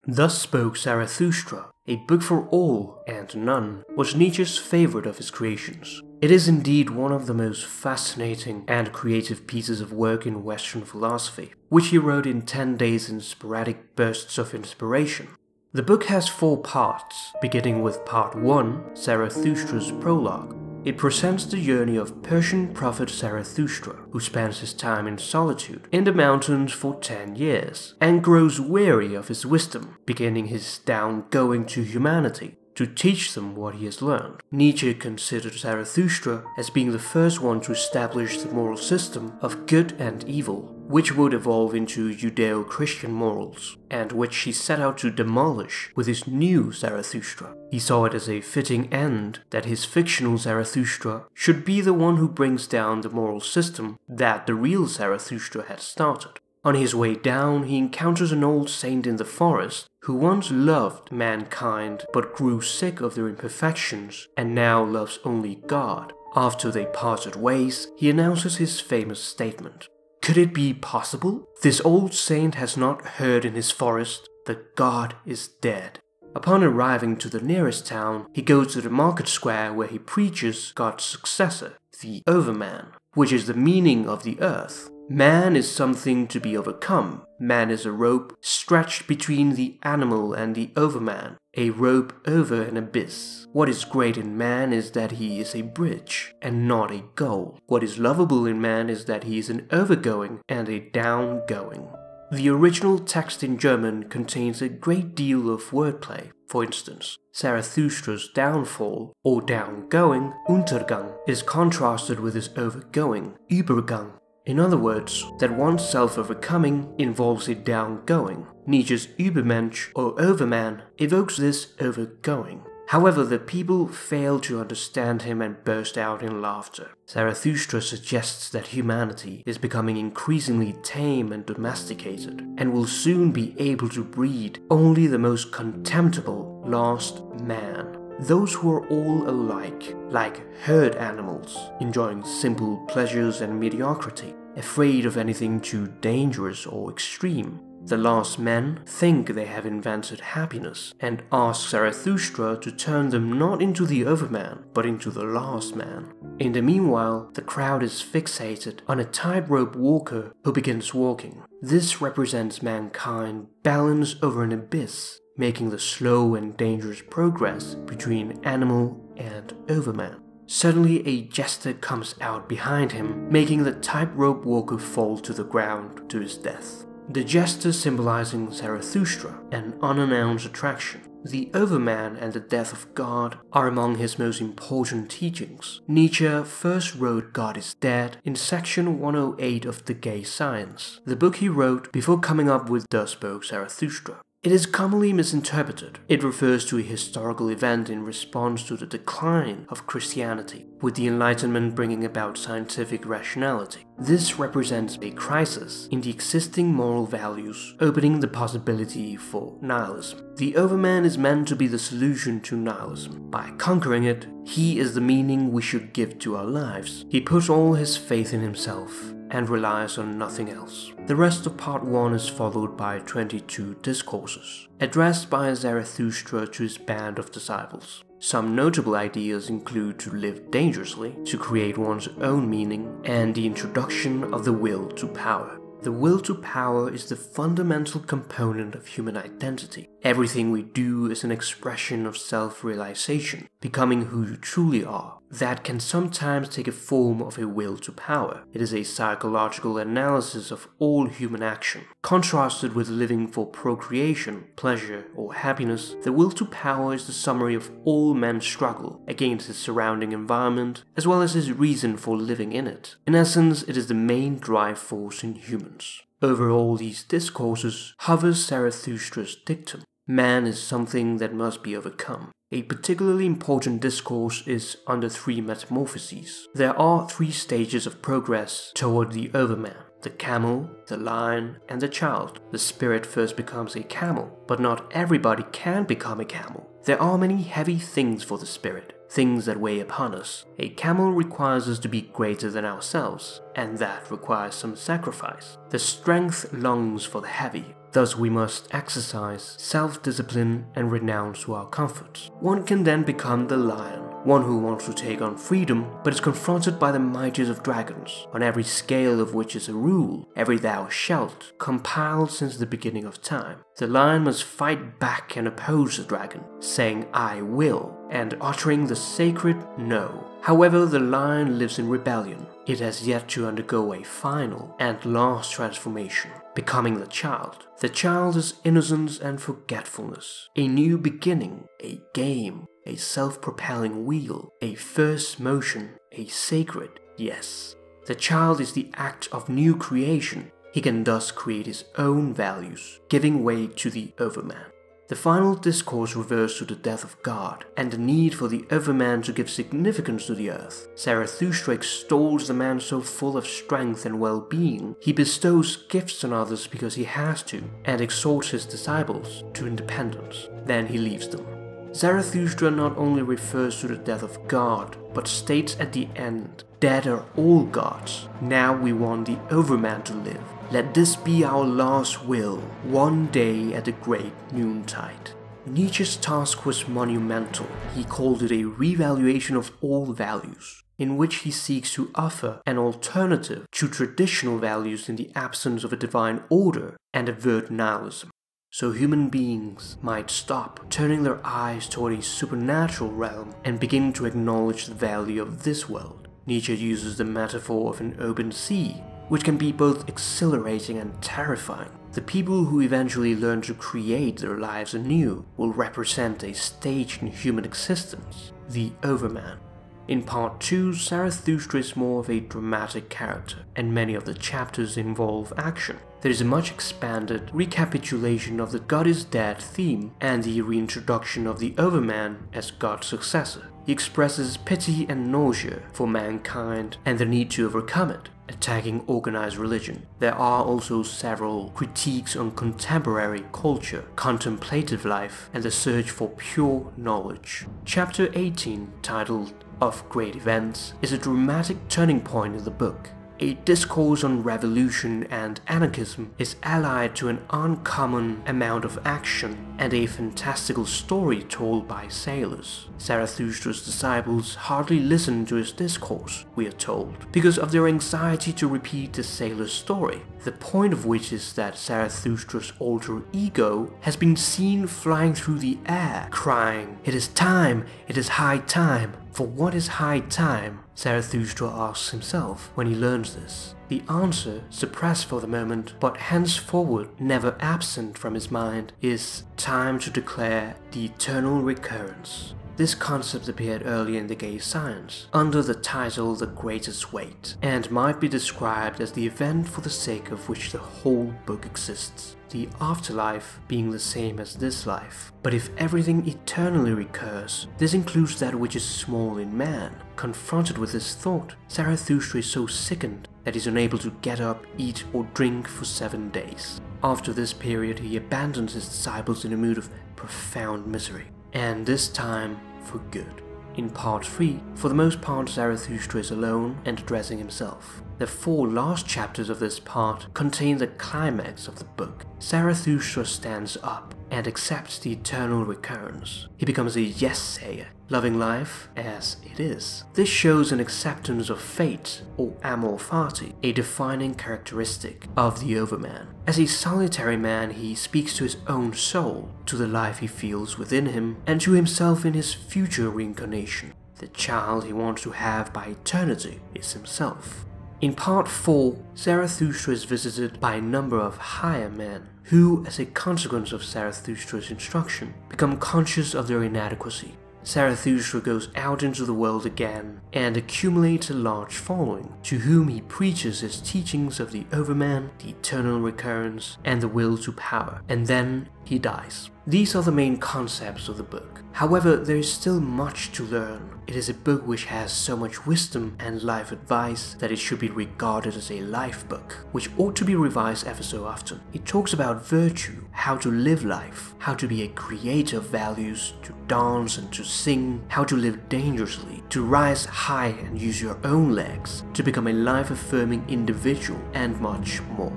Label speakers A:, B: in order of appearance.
A: Thus Spoke Zarathustra, a book for all and none, was Nietzsche's favorite of his creations. It is indeed one of the most fascinating and creative pieces of work in Western philosophy, which he wrote in 10 days in sporadic bursts of inspiration. The book has 4 parts, beginning with Part 1, Zarathustra's Prologue. It presents the journey of Persian prophet Zarathustra, who spends his time in solitude in the mountains for 10 years, and grows weary of his wisdom, beginning his down-going to humanity, to teach them what he has learned. Nietzsche considered Zarathustra as being the first one to establish the moral system of good and evil, which would evolve into Judeo-Christian morals, and which he set out to demolish with his new Zarathustra. He saw it as a fitting end that his fictional Zarathustra should be the one who brings down the moral system that the real Zarathustra had started. On his way down, he encounters an old saint in the forest who once loved mankind but grew sick of their imperfections and now loves only God. After they parted ways, he announces his famous statement. Could it be possible? This old saint has not heard in his forest that God is dead. Upon arriving to the nearest town, he goes to the market square where he preaches God's successor, the Overman, which is the meaning of the earth. Man is something to be overcome. Man is a rope stretched between the animal and the overman, a rope over an abyss. What is great in man is that he is a bridge and not a goal. What is lovable in man is that he is an overgoing and a downgoing. The original text in German contains a great deal of wordplay. For instance, Zarathustra's downfall, or downgoing, Untergang, is contrasted with his overgoing, Übergang. In other words, that one's self-overcoming involves a downgoing. Nietzsche's Übermensch, or Overman, evokes this overgoing. However, the people fail to understand him and burst out in laughter. Zarathustra suggests that humanity is becoming increasingly tame and domesticated, and will soon be able to breed only the most contemptible lost man. Those who are all alike, like herd animals, enjoying simple pleasures and mediocrity, afraid of anything too dangerous or extreme. The lost men think they have invented happiness and ask Zarathustra to turn them not into the Overman, but into the lost man. In the meanwhile, the crowd is fixated on a tightrope walker who begins walking. This represents mankind balanced over an abyss, making the slow and dangerous progress between animal and overman. Suddenly a jester comes out behind him, making the tightrope walker fall to the ground to his death. The jester symbolizing Zarathustra, an unannounced attraction. The Overman and the death of God are among his most important teachings. Nietzsche first wrote God is Dead in section 108 of The Gay Science, the book he wrote before coming up with Thus Spoke Zarathustra. It is commonly misinterpreted. It refers to a historical event in response to the decline of Christianity, with the Enlightenment bringing about scientific rationality. This represents a crisis in the existing moral values, opening the possibility for nihilism. The Overman is meant to be the solution to nihilism. By conquering it, he is the meaning we should give to our lives. He puts all his faith in himself and relies on nothing else. The rest of part 1 is followed by 22 discourses, addressed by Zarathustra to his band of disciples. Some notable ideas include to live dangerously, to create one's own meaning, and the introduction of the will to power. The will to power is the fundamental component of human identity. Everything we do is an expression of self-realization, becoming who you truly are. That can sometimes take a form of a will to power. It is a psychological analysis of all human action. Contrasted with living for procreation, pleasure, or happiness, the will to power is the summary of all men's struggle against his surrounding environment, as well as his reason for living in it. In essence, it is the main drive force in humans. Over all these discourses hovers Zarathustra's dictum: man is something that must be overcome. A particularly important discourse is on the 3 metamorphoses. There are 3 stages of progress toward the Overman: the camel, the lion, and the child. The spirit first becomes a camel, but not everybody can become a camel. There are many heavy things for the spirit, things that weigh upon us. A camel requires us to be greater than ourselves, and that requires some sacrifice. The strength longs for the heavy. Thus we must exercise self-discipline and renounce our comforts. One can then become the lion, one who wants to take on freedom, but is confronted by the mightiest of dragons, on every scale of which is a rule, every thou shalt, compiled since the beginning of time. The lion must fight back and oppose the dragon, saying I will, and uttering the sacred no. However, the lion lives in rebellion. It has yet to undergo a final and last transformation, becoming the child. The child is innocence and forgetfulness, a new beginning, a game, a self-propelling wheel, a first motion, a sacred yes. The child is the act of new creation. He can thus create his own values, giving way to the overman. The final discourse refers to the death of God and the need for the overman to give significance to the earth. Zarathustra extols the man so full of strength and well-being. He bestows gifts on others because he has to, and exhorts his disciples to independence. Then he leaves them. Zarathustra not only refers to the death of God, but states at the end, dead are all gods. Now we want the overman to live. Let this be our last will, one day at the great noontide. Nietzsche's task was monumental. He called it a revaluation of all values, in which he seeks to offer an alternative to traditional values in the absence of a divine order and avert nihilism, so human beings might stop turning their eyes toward a supernatural realm and begin to acknowledge the value of this world. Nietzsche uses the metaphor of an open sea, which can be both exhilarating and terrifying. The people who eventually learn to create their lives anew will represent a stage in human existence, the overman. In part 2, Zarathustra is more of a dramatic character, and many of the chapters involve action. There is a much expanded recapitulation of the God is dead theme and the reintroduction of the overman as God's successor. He expresses pity and nausea for mankind and the need to overcome it, attacking organized religion. There are also several critiques on contemporary culture, contemplative life, and the search for pure knowledge. Chapter 18, titled Of Great Events, is a dramatic turning point in the book. A discourse on revolution and anarchism is allied to an uncommon amount of action and a fantastical story told by sailors. Zarathustra's disciples hardly listen to his discourse, we are told, because of their anxiety to repeat the sailor's story, the point of which is that Zarathustra's alter ego has been seen flying through the air, crying, "It is time! It is high time!" For what is high time? Zarathustra asks himself when he learns this. The answer, suppressed for the moment, but henceforward never absent from his mind, is time to declare the eternal recurrence. This concept appeared early in the gay science, under the title The Greatest Weight, and might be described as the event for the sake of which the whole book exists, the afterlife being the same as this life. But if everything eternally recurs, this includes that which is small in man. Confronted with this thought, Zarathustra is so sickened that he is unable to get up, eat, or drink for 7 days. After this period, he abandons his disciples in a mood of profound misery, and this time for good. In part 3, for the most part Zarathustra is alone and addressing himself. The 4 last chapters of this part contain the climax of the book. Zarathustra stands up and accepts the eternal recurrence. He becomes a yes-sayer, loving life as it is. This shows an acceptance of fate, or amor fati, a defining characteristic of the overman. As a solitary man, he speaks to his own soul, to the life he feels within him, and to himself in his future reincarnation. The child he wants to have by eternity is himself. In part 4, Zarathustra is visited by a number of higher men, who, as a consequence of Zarathustra's instruction, become conscious of their inadequacy. Zarathustra goes out into the world again and accumulates a large following, to whom he preaches his teachings of the overman, the eternal recurrence, and the will to power, and then he dies. These are the main concepts of the book. However, there is still much to learn. It is a book which has so much wisdom and life advice that it should be regarded as a life book, which ought to be revised ever so often. It talks about virtue, how to live life, how to be a creator of values, to dance and to sing, how to live dangerously, to rise high and use your own legs, to become a life-affirming individual, and much more.